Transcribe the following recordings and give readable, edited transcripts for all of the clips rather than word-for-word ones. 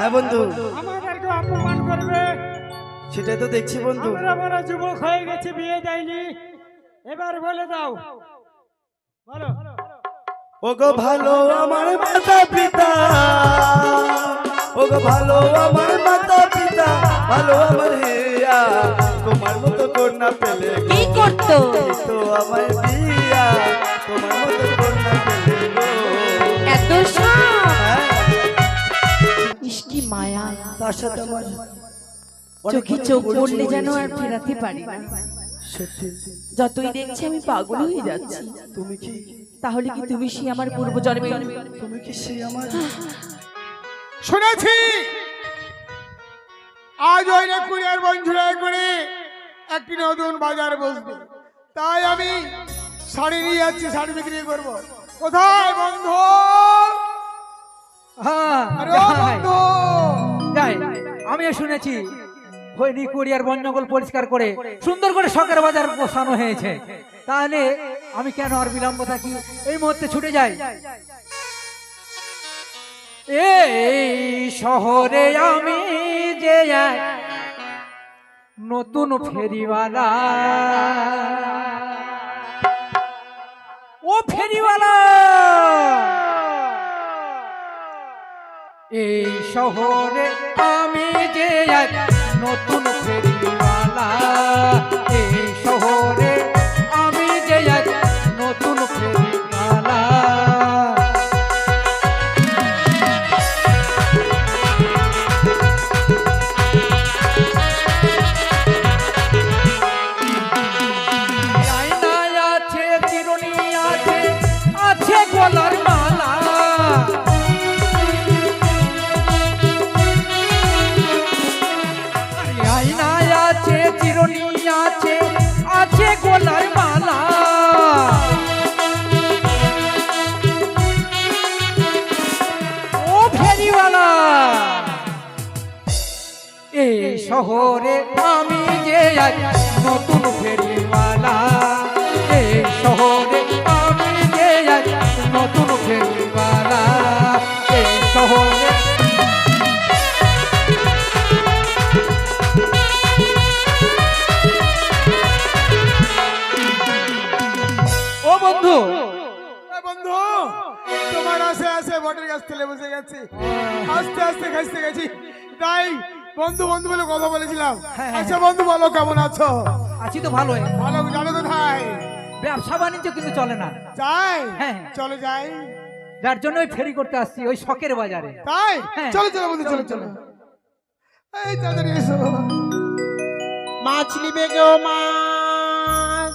হ্যাঁ বন্ধু, আমাদেরকে অপমান করবে। সেটাই তো দেখছি বন্ধু। আমরা বড় যুবক হয়ে গেছি, বিয়ে দেয়নি, এবার বলে দাও, বলো। ওগো ভালো আমার মাতা পিতা, ওগো ভালো আমার মাতা পিতা, ভালো আমার হিয়া, তোমার মতো কন্যা পেলে কি করতো? তো আমার বিয়া, তোমার মতো কন্যা পেলে গো। এত সব হ্যাঁ, ইষ্টি মায়া, তার সাথে আমার চোখে চোখ পড়লে যেন আর ফেরাতে পারি না। সত্যি যতই দেখছি আমি পাগল হয়ে যাচ্ছি। তুমি কি, তাহলে কি তুমি সেই আমার পূর্ব জন্মে? তুমি কি সেই আমার? শুনেছি আজ ওই কুড়িয়ার বন্ধুরাই করে একটি নতুন বাজার বসবে, তাই আমি শাড়ি নিয়ে যাচ্ছি, শাড়ি বিক্রি করব। কোথায় বন্ধু? আরে ও বন্ধু, যাই, আমিও শুনেছি হয়নি কোরিয়ার বন জঙ্গল পরিষ্কার করে সুন্দর করে শখের বাজার বসানো হয়েছে। তাহলে আমি কেন আর বিলম্ব থাকি, এই মুহূর্তে ছুটে যাই। এই শহরে আমি যে এক নতুন ফেরিওয়ালা, ও ফেরিওয়ালা, এই শহরে আমি যে এক নতুন ফেরিওয়ালা, এই শহরে আমি যে এক নতুন ফেরিওয়ালা। আয়নায় আছে চিরুনি, আছে আছে গলার মালা, আয়নায় আছে চিরুনি, আছে আছে গলার মালা। ও ফেরিওয়ালা, এই শহরে আমি যে এক নতুন ফেরিওয়ালা, এই শহরে আমি যে এক নতুন ফেরিওয়ালা, এই শহরে। ও বন্ধু, বন্ধু তোমার আসে আসে বটের গাছ তেলে বসে গেছে, আস্তে আস্তে খাইতে গেছি, তাই বন্ধু বন্ধু বলে কথা বলেছিলাম। হ্যাঁ, আচ্ছা বন্ধু বলো, কেমন আছো? আছি তো ভালোই। ভালো, যাবে কোথায়? ব্যবসা বাণিজ্য কিন্তু চলে না, যাই, হ্যাঁ। চলো যাই, যার জন্য ওই ফেরি করতে আসছি ওই শখের বাজারে। তাই হ্যাঁ। চলো চলো বন্ধু, চলো চলো, এই তাড়াতাড়ি এসো। মাছ নিবে গো, মাছ,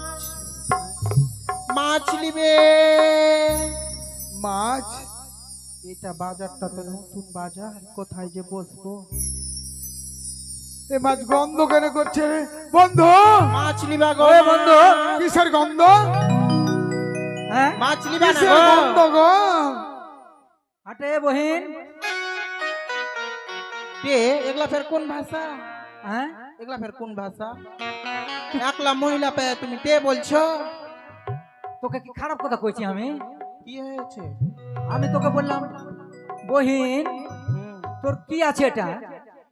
মাছ নিবে। মাছ? এটা বাজারটা তো নতুন বাজার, কোথায় যে বসবো? এ মাছ গন্ধ কেন করছে রে? বন্ধু, মাছ নিবা গো, ওই বন্ধু। কিসের গন্ধ? হ্যাঁ, মাছ নিবা না কিসের গো? গন্ধ গো? হাটে বহিন। তে এগুলা ফের কোন ভাষা? হ্যাঁ, এগুলা ফের কোন ভাষা? একলা মহিলা পে তুমি তে বলছো? তোকে কি খারাপ কথা কইছি আমি? কি হয়েছে? আমি তোকে বললাম বহিন, হুম, তোর কি আছে এটা?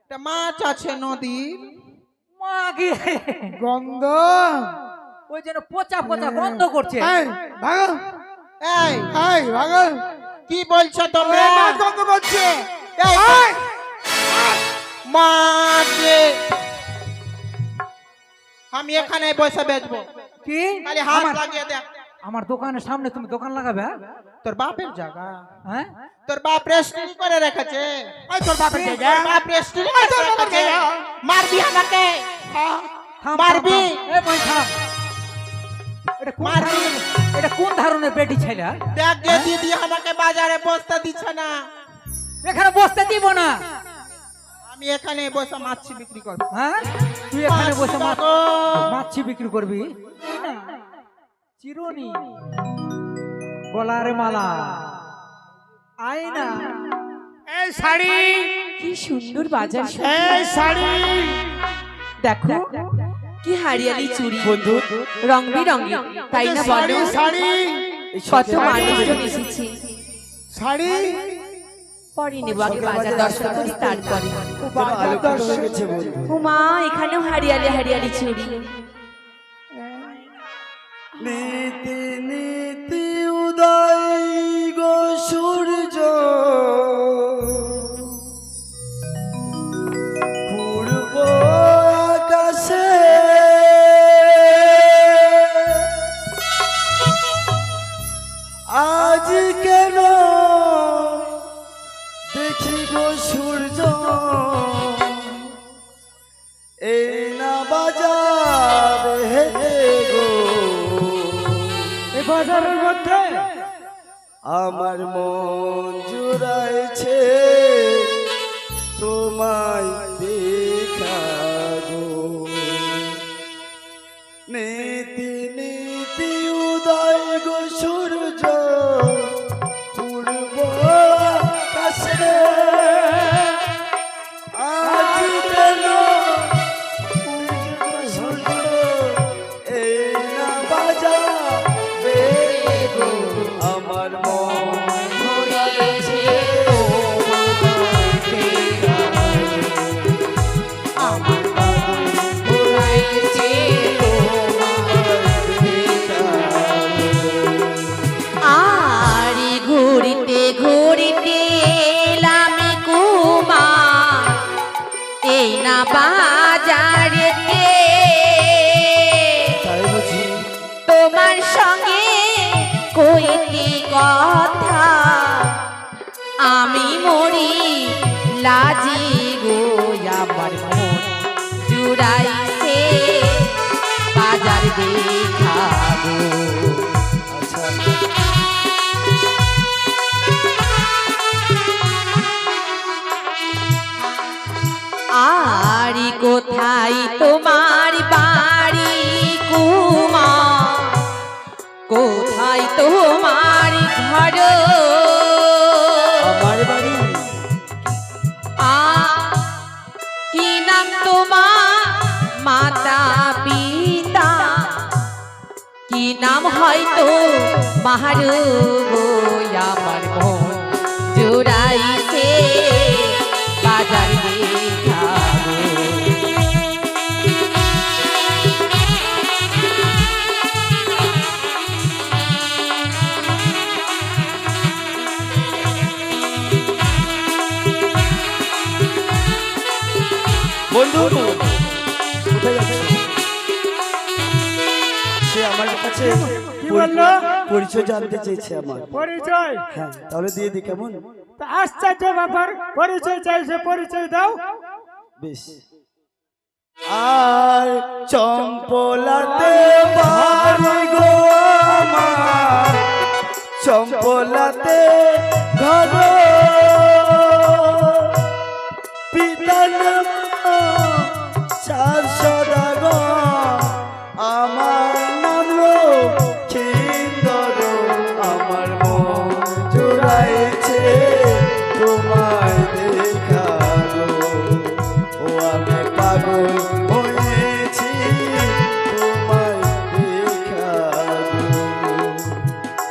এটা মাছ আছে নদীর। মা কি গন্ধ? ওই যেন পচা পচা গন্ধ করছে। এই ভাগো, এই এই ভাগো, কি বলছো এ তোমরা? মাছ গন্ধ করছে। এই, এই, মাছ আমি এখানে বসে বেচবো, কি খালি হাত আমার লাগিয়ে দেখ। আমার দোকানের সামনে তুমি দোকান লাগাবে? হ্যাঁ? তোর বাপের জায়গা, হ্যাঁ, তোর বাপ রেস্টুরি করে রেখেছে। এই তোর বাপের তোর জায়গা? বাপ রেস্টুরি এই তোর করে বাপের রেখেছে। জায়গা? মারবি আমাকে, থাম, থাম, মারবি? থাম। এই বহিন থাম। এটা কোন মারবি? ধরনের- এটা কোন ধরনের বেটি ছেলে? দেখ যে দিদি আমাকে বাজারে বসতে দিচ্ছে না। এখানে বসতে দিব না। আমি এখানে বসে মাছ বিক্রি করবো। হ্যাঁ, তুই এখানে বসে মাছ মাছি বিক্রি করবি? চিরুনি, গলার মালা, আয়না, এই শাড়ি, কি সুন্দর বাজার। এই শাড়ি, দেখো কি হারিয়ালি চুড়ি, বন্ধু রং বেরঙের, তাই না শাড়ি, বলো? শাড়ি, কত মানুষজন এসেছে। শাড়ি, পরে নেবো, আগে বাজার দর্শন করি তারপরে। আলোকিত হয়ে গেছে বন্ধু। উমা, এখানেও হারিয়ালি হারিয়ালি চুড়ি। নীতি নীতি উদয় গো সূর্য পূর্ব আকাশে আজ কেন দেখি গো সূর্য এই না বাজার হেতে গো এই বাজারের মধ্যে আমার মন জুড়াইছে তোমায় দেখা গো নীতি নীতি উদয় গো সূর্য পূর্ব আকাশে আজ কেন সূর্য এই না বাজাবে গো আমার মন ঘুরাইছে আমার মন ঘুরাইছে আরি ঘুরিতে ঘুরিতে এলাম কুমার, এই না বাজারেতে তাই বুঝি তোমার সঙ্গে কইতে কথা, আমি মরি লাজি গো আমার মন জুড়াইছে বাজার দেখা গো। আচ্ছা আরি কোথায় তোমার বাড়ি কুমার, কোথায় তোমার ঘর? আমার বাড়ি কি নাম তোমার মাতা পিতা, কি নাম হয়তো মাহারু গো আমার মন জুড়াইছে বাজার দেখা গো। বন্ধু কোথায় যাচ্ছে সে আমার কাছে কি বললো? পরিচয় জানতে চেয়েছে আমার পরিচয় হ্যাঁ তাহলে দিয়ে দি কেমন তা আশ্চর্য ব্যাপার, পরিচয় চাইছে, পরিচয় দাও। বেশ আর চম্পলাতে বাড়ি গো আমার চম্পলাতে ঘর পিতার নাম চার সদাগর আমার নাম লক্ষিন্দর আমার মন জুড়াইছে তোমায় দেখা গো ও আমি পাগল হয়েছি তোমায় দেখা গো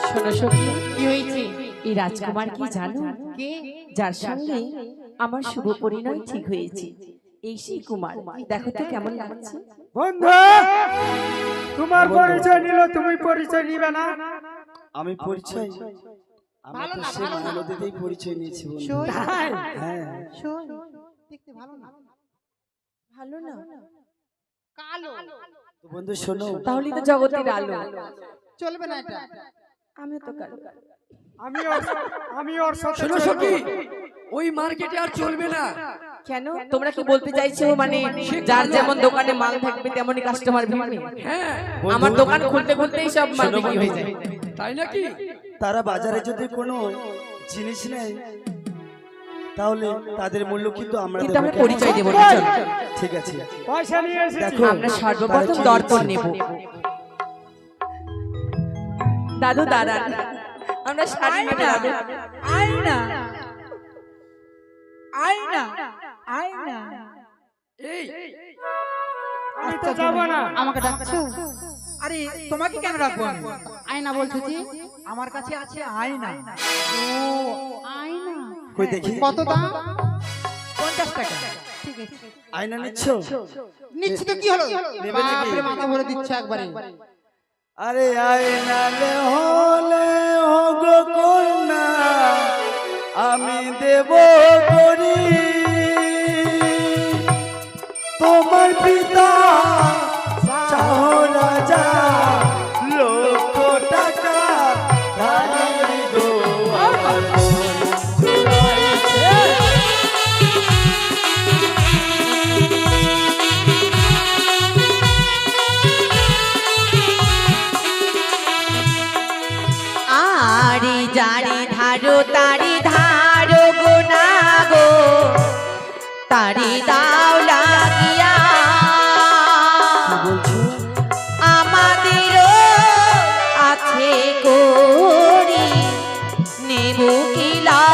শোনো সখী, কি হয়েছে? এই রাজকুমার কি জানো? কে? যার সঙ্গে আমার শুভ পরিণয় ঠিক হয়েছে, এই সেই কুমার। দেখো তো কেমন লাগছে। বন্ধু, তোমার পরিচয় নিল, তুমি পরিচয় নিবে না? আমি পরিচয় আমরা তো সে মায়ানদীতেই পরিচয় নিয়েছি বন্ধু তাই? হ্যাঁ দেখতে ভালো না, ভালো না? তো বন্ধু শোনো তাহলে তো জগতের আলো। চলবে না এটা। আমিও তো কালো। আমি ওর সাথে শোনো চলবো। সখী, ওই মার্কেটে আর চলবে না। কেন? তোমরা কি বলতে চাইছো মানে যার যেমন দোকানে মাল থাকবে তেমনই কাস্টমার ভিড়বে? হ্যাঁ, আমার দোকান খুলতে খুলতেই সব মাল শোনো বিক্রি হয়ে বন্ধু, যায়। তাই নাকি? তারা বাজারে যদি কোনো জিনিস নেয় তাহলে তাদের মূল্য কিন্তু আমরা কিন্তু দেবো আমরা কেমন? পরিচয় দেবো না, চল। ঠিক আছে পয়সা নিয়ে এসেছি। দেখো আমরা সর্বপ্রথম দর্পণ নেব। দাদু দাদা, আমরা শাড়ি নেবো। আয়না, আয়না, আয়না। এই, আমি তো যাবো না। আমাকে ডাকছো? আরে তোমাকে কেন রাখবো আমি? আয়না বলছো যে? আমার কাছে আছে আয়না। ও আয়না, কই দেখি কত দাম? 50 টাকা। ঠিক আছে, আয়না নিচ্ছ? নিচ্ছি তো কি হলো? নেবে নাকি? বাপরে, মাথা ভরে দিচ্ছে একবারে। আরে আয়না হলে হগো কন্যা আমি দেব করি তোমার পিতা চাও রাজা লক্ষ টাকা ধারি গো আমার মন জুড়াইছে। আরি জারি ধারো তারি ধারো গো না গো তারি দাও লাগিয়া কি বলছো? আমাদেরও আছে করি নেব কিলা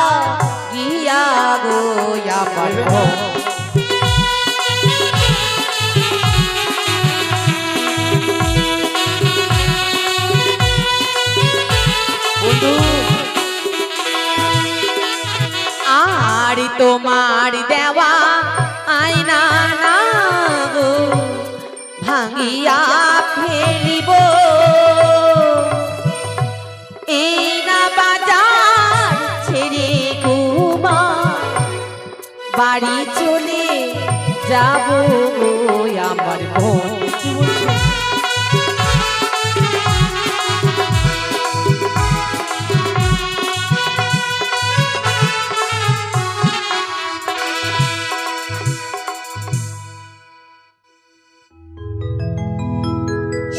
গিয়া গো আমার মন। বন্ধু আর তোমার দেওয়া আয়না না গো ভাঙিয়া ফেলিব এই না বাজার ছেড়ে ঘুমা বাড়ি চলে যাব গো আমার মন। কি বলছো?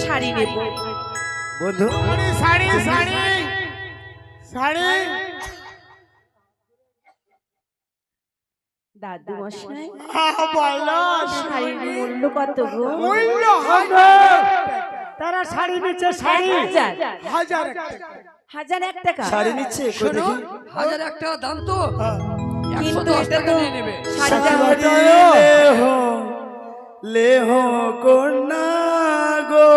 শাড়ি নেব বন্ধু আরে শাড়ি শাড়ি শাড়ি দাদু মশাই বলো শাড়ির মূল্য কত গো? মূল্য হবে তারা শাড়ি নিচ্ছে শাড়ি 1000 হাজার টাকা। 1001 টাকা শাড়ি নিচ্ছে কই দেখি 1001 টাকা দাম তো। কিন্তু 110 এটা টাকা তো নিয়ে নেবে। শাড়িটা লেহো কন্যা গো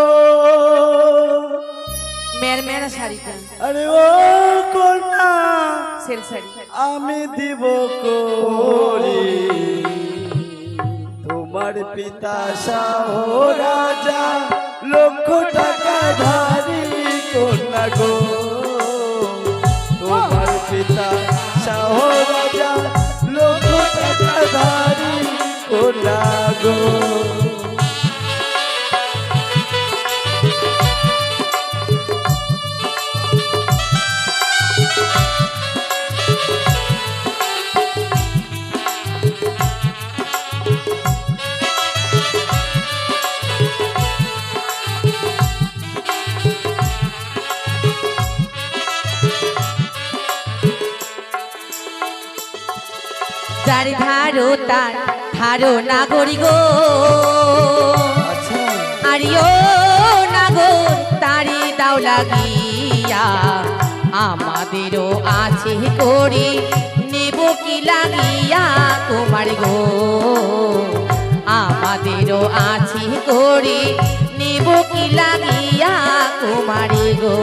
মেরমেরা শাড়িটা আরে ও কন্যা সেল শাড়ি আমি দিব করি তোমার পিতা শাহ রাজা লক্ষ টাকা ধারি কন্যা গো তোমার পিতা শাহ রাজা লক্ষ টাকা ধারি কন্যা গো। যার ধারো তার ধারো নাগরি গো আচ্ছা আরিও নাগর তারি দাও লাগিয়া আমাদেরও আছে করি নেব কি লাগিয়া তোমার গো আমাদেরও আছে করি নেব কি লাগিয়া তোমার গো।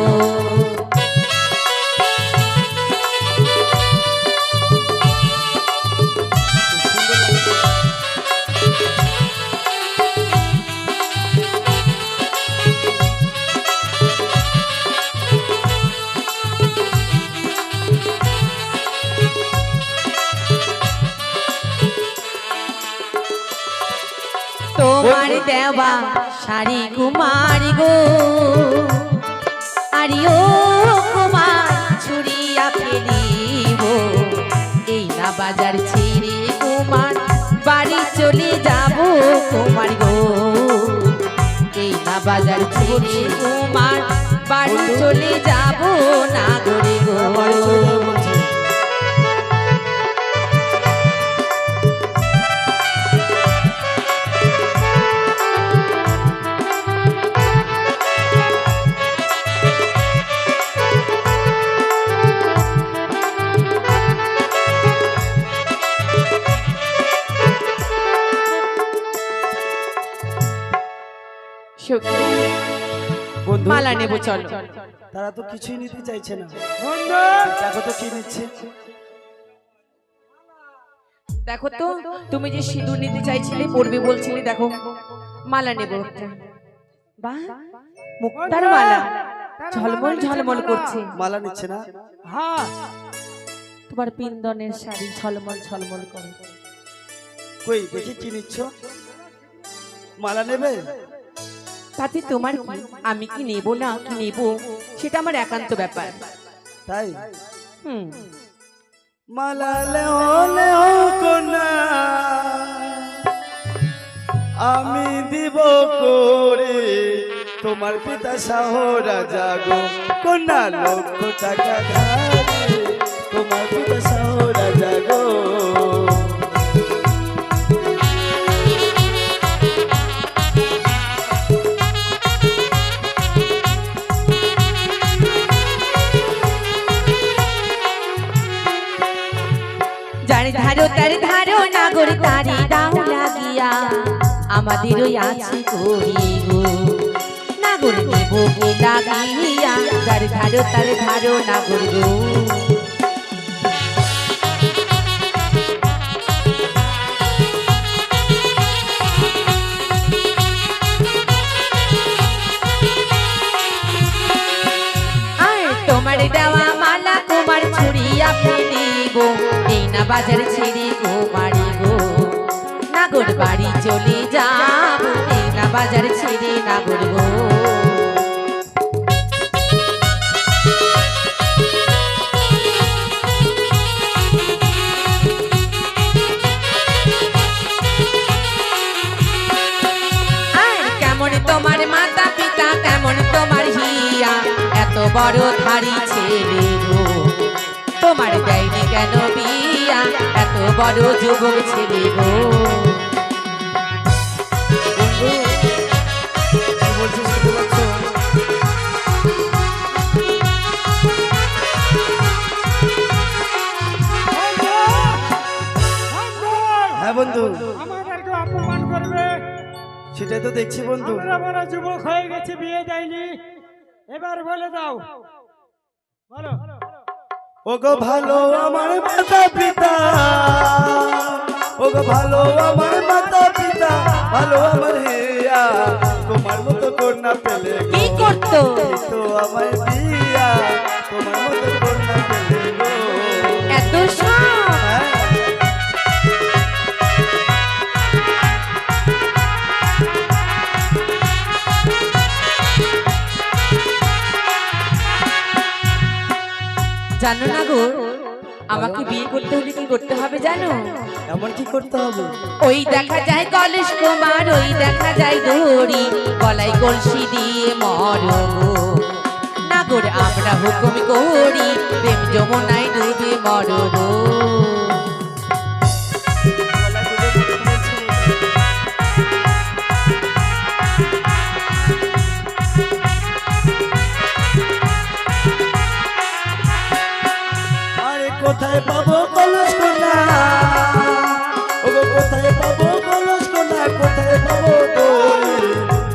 তোমার দেওয়া শাড়ি কুমারী গো আরিও কুমার ছুরিয়া ফেলিব এই না বাজার ছেড়ে কুমার বাড়ি চলে যাব কুমার গো এই না বাজার ছেড়ে কুমার বাড়ি চলে যাব না গরে গো। বাড়ি চলে যাবে বলছে। বন্ধু মালা নেবো চলো। তারা তো কিছুই নিতে চাইছে না বন্ধু দেখো তো কি নিচ্ছে দেখো তো, তুমি যে সিঁদুর নিতে চাইছিলে, পরবে বলছিলে, দেখো মালা নেবো একটা। বাহ, মুক্তার মালা ঝলমল ঝলমল করছে। মালা নিচ্ছে না? হ্যাঁ, তোমার পিন্দনের শাড়ি ঝলমল ঝলমল করে। কই দেখি কি নিচ্ছ? মালা নেবে? তাতে তোমার কি? আমি কি নেব না কি নেব সেটা আমার একান্ত ব্যাপার। তাই হুম, মালা লেও লেও কোনা আমি দিব করে, তোমার পিতা শাহ রাজা গো কন্যা লক্ষ টাকা ধারে, তোমার পিতা শাহ রাজা গো। যার ধারো তার ধারো নাগর তারি দাও লাগিয়া, আমাদেরও আছে করি গো নাগর নেব কি লাগিয়া, যার ধারো তার ধারো নাগর গো। আর তোমার দেওয়া মালা তোমার ছড়িয়া ফেলিব, এই না বাজার ছেড়ে গো বাড়ি গো নাগর বাড়ি চলে যাব, এই না বাজার ছেড়ে নাগর গো। আর কেমন তোমার মাতা পিতা, কেমন তোমার হিয়া, এত বড় ধাড়ি ছেলে গো তোমার দেয়নি কেন বিয়া, এত বড় যুবক ছেলে গো। বন্ধু কি বলছিস শুনতে পাচ্ছ? হ্যাঁ বন্ধু, আমাদেরকে অপমান করবে। সেটাই তো দেখছি বন্ধু। আমরা বড় যুবক হয়ে গেছি, বিয়ে দেয়নি, এবার বলে দাও, বলো। ওগো ভালো আমার মাতা পিতা, ওগো ভালো আমার মাতা পিতা, ভালো আমার হিয়া, তোমার মতো কন্যা পেলে গো, কি করতো? তো আমার বিয়া, তোমার মতো কন্যা পেলে গো। এত সব হ্যাঁ, জানো না গো, আমাকে বিয়ে করতে হলে কি করতে হবে জানো? এমন কি করতে হবে? ওই দেখা যায় কলেশ কুমার, ওই দেখা যায় দড়ি, গলায় কলসি দিয়ে মরো গো নাগর আমরা হুকুম করি, প্রেম যমুনায় ডুবে মরো গো। আরে কোথায় পাবো কলস কোনা, ওগো কোথায় পাবো কলস কোনা, কোথায় পাবো দড়ি,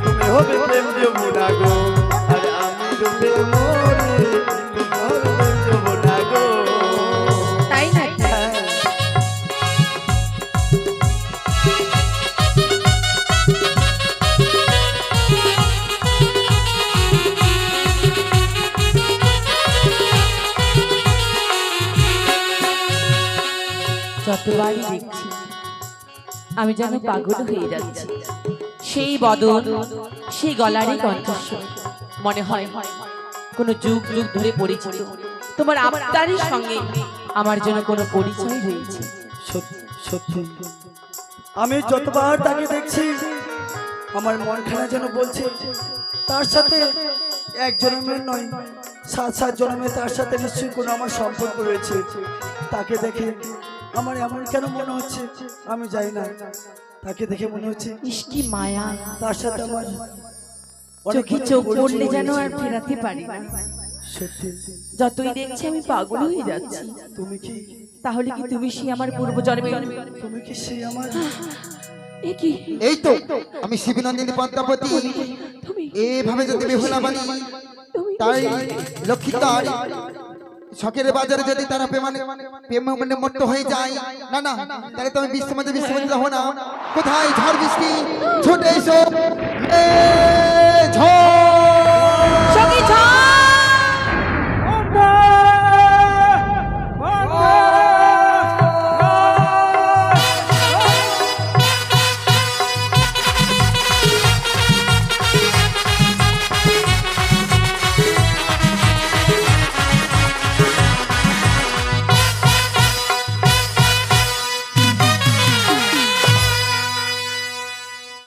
তুমি হবে প্রেম যমুনা গো, আরে আমি ডুবে মরি, তুমি হবে প্রেম যমুনা গো। তাই না? হ্যাঁ, যতবারই দেখছি আমি যেন পাগল হয়ে যাচ্ছি। সেই বদন, সেই গলারই কণ্ঠস্বর, মনে হয় কোনো যুগ যুগ ধরে পরিচিত তোমার আবতারের সঙ্গে আমার জন্য কোনো পরিচয় রয়েছে। সত্যি সত্যি আমি যতবার তাকে দেখছি আমার মনখানা যেন বলছে তার সাথে এক জন্মের নয়, 7 জন্মে তার সাথে নিশ্চয়ই কোনো আমার সম্পর্ক রয়েছে। তাকে দেখে আমার এমন কেন মনে হচ্ছে আমি জানি না, তাকে দেখে মনে হচ্ছে ইস কি মায়া, তার সাথে আমার চোখে চোখ পড়লে যেন আর ফেরাতে পারি না। সত্যি যতই দেখছি আমি পাগল হয়ে যাচ্ছি। তুমি কি, তাহলে কি তুমি সেই আমার পূর্ব জন্মে? তুমি কি সেই আমার? এ কি এই তো আমি শিবনন্দিনী পদ্মাবতী, তুমি? এভাবে যদি বেহুলা বানি তুমি তাই লক্ষ্মী তাই শখের বাজারে যদি তারা প্রেমে মত্ত হয়ে যায়, না না, তাহলে তো আমি বিশ্বমধ্যে হবো না। কোথায় ঝড় বৃষ্টি, ছুটে এসো, ঝড়